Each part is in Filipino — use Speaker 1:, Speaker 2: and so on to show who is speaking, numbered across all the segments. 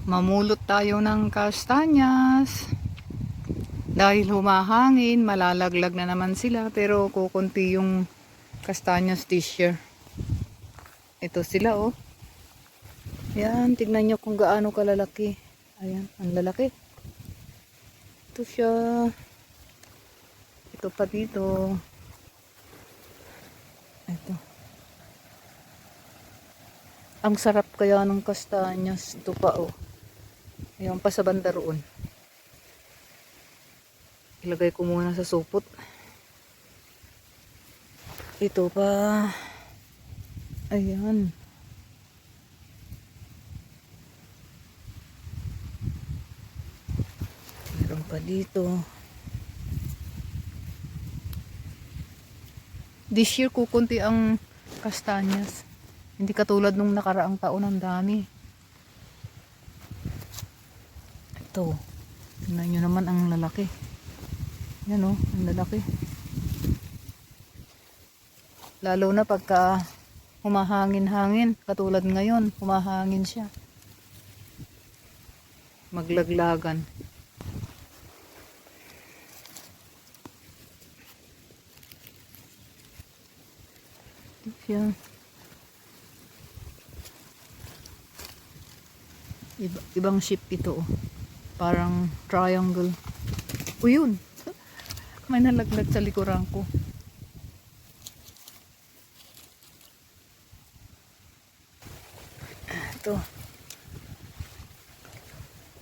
Speaker 1: Mamulot tayo ng kastanyas. Dahil humahangin, malalaglag na naman sila. Pero kukunti yung kastanyas this year. Ito sila oh. Yan, tignan nyo kung gaano kalalaki. Ayan, ang lalaki. Ito siya. Ito pa dito. Ito. Ang sarap kaya ng kastanyas. Ito pa oh. Ayan pa sa banda roon. Ilagay ko muna sa supot. Ito pa. Ayan. Meron pa dito. This year kukunti ang kastanyas. Hindi katulad nung nakaraang taon, ang dami. Ito. Tingnan nyo naman ang lalaki. Yan o, ang lalaki. Lalo na pagka humahangin-hangin. Katulad ngayon, humahangin siya. Maglaglagan. Ito siya. Ibang shape ito oh. Parang triangle. O yun. May nalaglag sa likuran ko. Ito.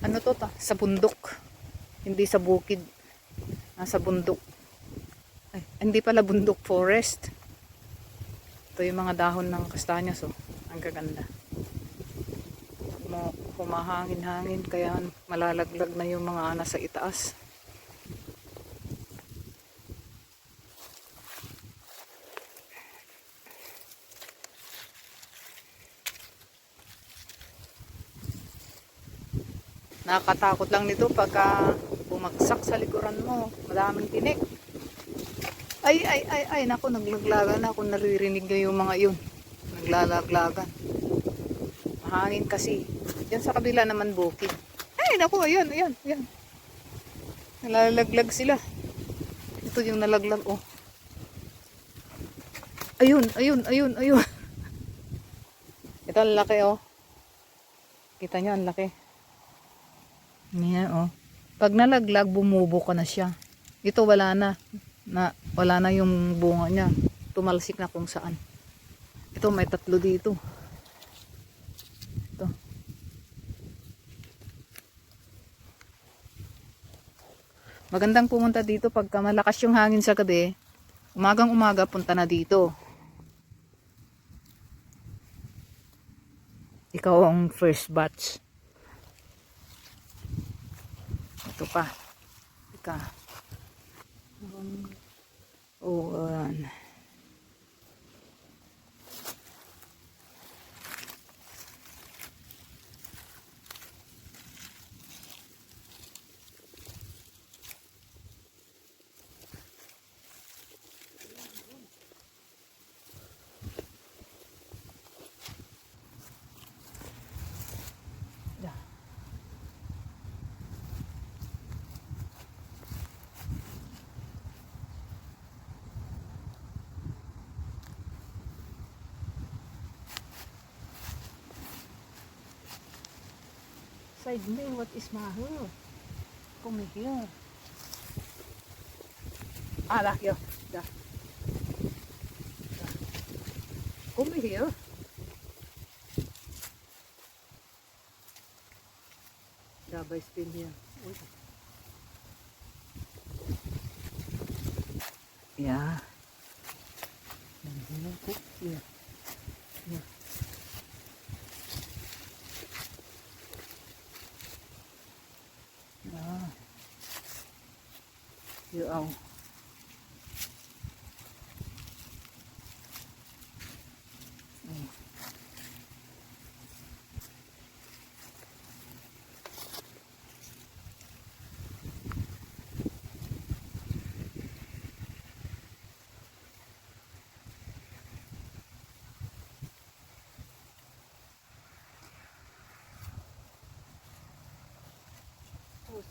Speaker 1: Ano to ta? Sa bundok. Hindi sa bukid. Nasa bundok. Ay, hindi pala bundok, forest. Ito yung mga dahon ng kastanyas oh. Ang gaganda. Humahangin-hangin kaya malalaglag na yung mga nasa itaas. Nakakatakot lang nito pagka bumagsak sa likuran mo. Madaming tinik. Ay, naku, naglaglagan na. Kung naririnig nyo yung mga yun. Naglalaglagan. Mahangin kasi. Yan sa kabila naman bukid. Ay, naku, ayan. Nalalaglag sila. Ito yung nalaglag, oh. Ayun. Ito ang laki, oh. Kita nyo, ang laki. Yan, oh. Pag nalaglag, bumubo ka na siya. Ito, wala na. Wala na yung bunga niya. Tumalsik na kung saan. Ito, may 3 dito. Ito. Magandang pumunta dito pagka malakas yung hangin sa gabi. Umagang umaga punta na dito. Ikaw ang first batch. Ito pa. Ika. Oh, side me, what is maho? Come here. Here. Da. Come here. Da, by spin here. Yeah. Here. Yeah. Here, oh. Ay.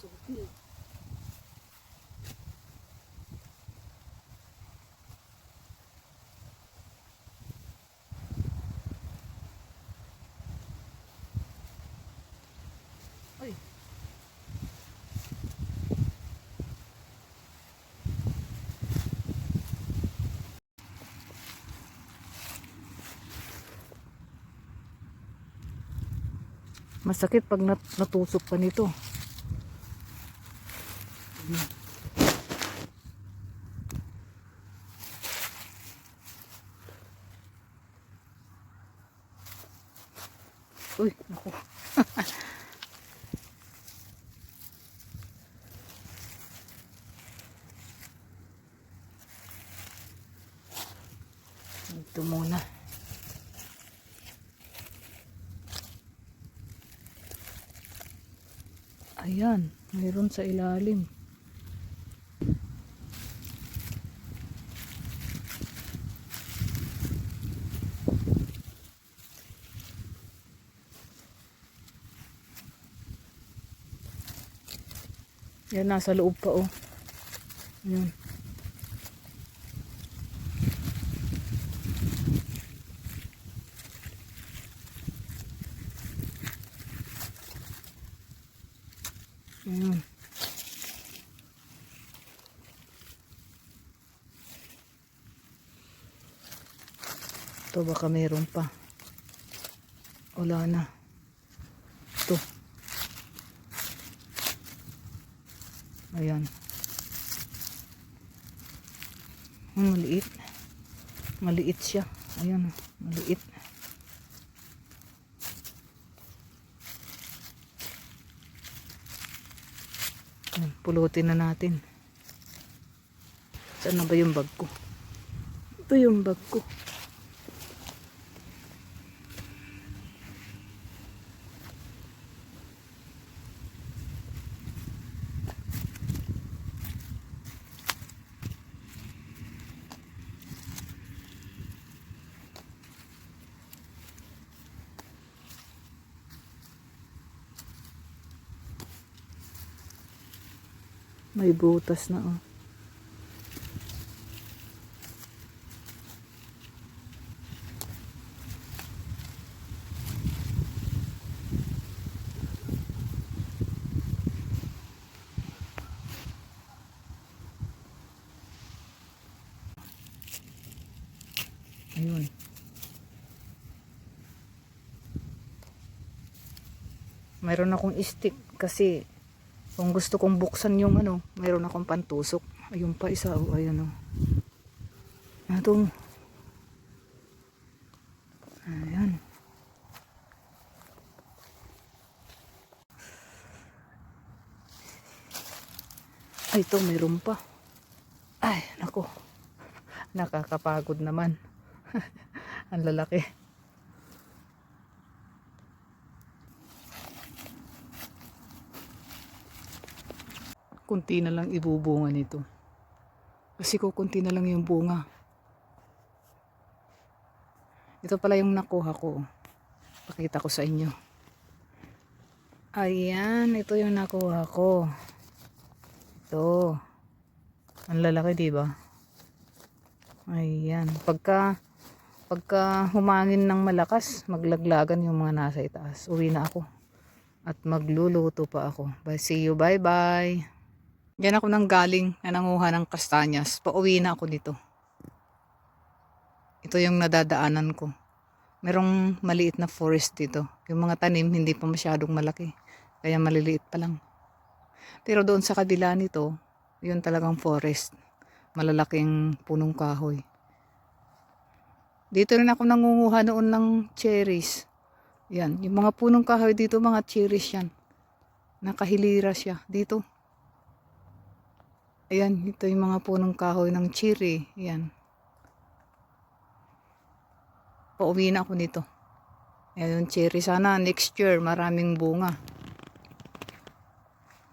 Speaker 1: Masakit pag natusok ka nito. Uy, naku. Ito muna. Ayan, mayroon sa ilalim. Yan, nasa loob pa oh. Yan. Yan. Ito baka mayroon pa. Wala na. Ito. Ayan. Maliit. Maliit siya. Ayan. Maliit. Ayan, pulutin na natin. Saan na ba yung bag ko? Ito yung bag ko. May butas na oh. Ayun. Mayroon akong stick kasi kung gusto kong buksan yung ano, mayroon akong pantusok. Ayun pa isa, oh, ayun oh. Atong. Ayan. Ay, ito mayroon pa. Ay, nako. Nakakapagod naman. Ang lalaki. Kunti na lang ibubunga nito. Kasi kunti na lang yung bunga. Ito pala yung nakuha ko. Pakita ko sa inyo. Ayan, ito yung nakuha ko. Ito. Ang lalaki, diba? Ayan. Pagka humangin ng malakas, maglaglagan yung mga nasa itaas. Uwi na ako. At magluluto pa ako. Bye, see you. Bye-bye. Diyan ako nang galing na nanguha ng kastanyas. Pauwi na ako dito. Ito yung nadadaanan ko. Merong maliit na forest dito. Yung mga tanim hindi pa masyadong malaki. Kaya maliliit pa lang. Pero doon sa kabila nito, yun talagang forest. Malalaking punong kahoy. Dito rin ako nangunguha noon ng cherries. Yan, yung mga punong kahoy dito, mga cherries yan. Nakahilira siya dito. Ayan, ito yung mga punong kahoy ng cherry. Ayan. Pauwi na ako nito. Ayan yung cherry. Sana next year maraming bunga.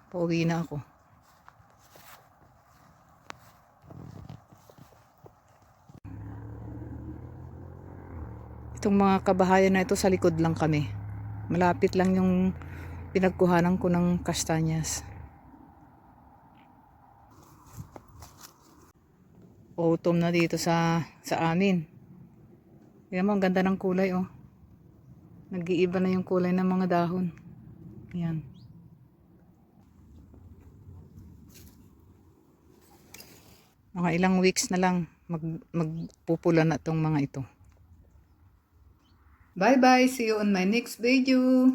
Speaker 1: Pauwi na ako. Itong mga kabahayan na ito sa likod lang kami. Malapit lang yung pinagkuhanan ko ng kastanyas. autumn na dito sa amin. Tingnan mo, ang ganda ng kulay, oh. Nag-iiba na yung kulay ng mga dahon. Ayan. Mga ilang weeks na lang magpupula na tong mga ito. Bye bye, see you on my next video.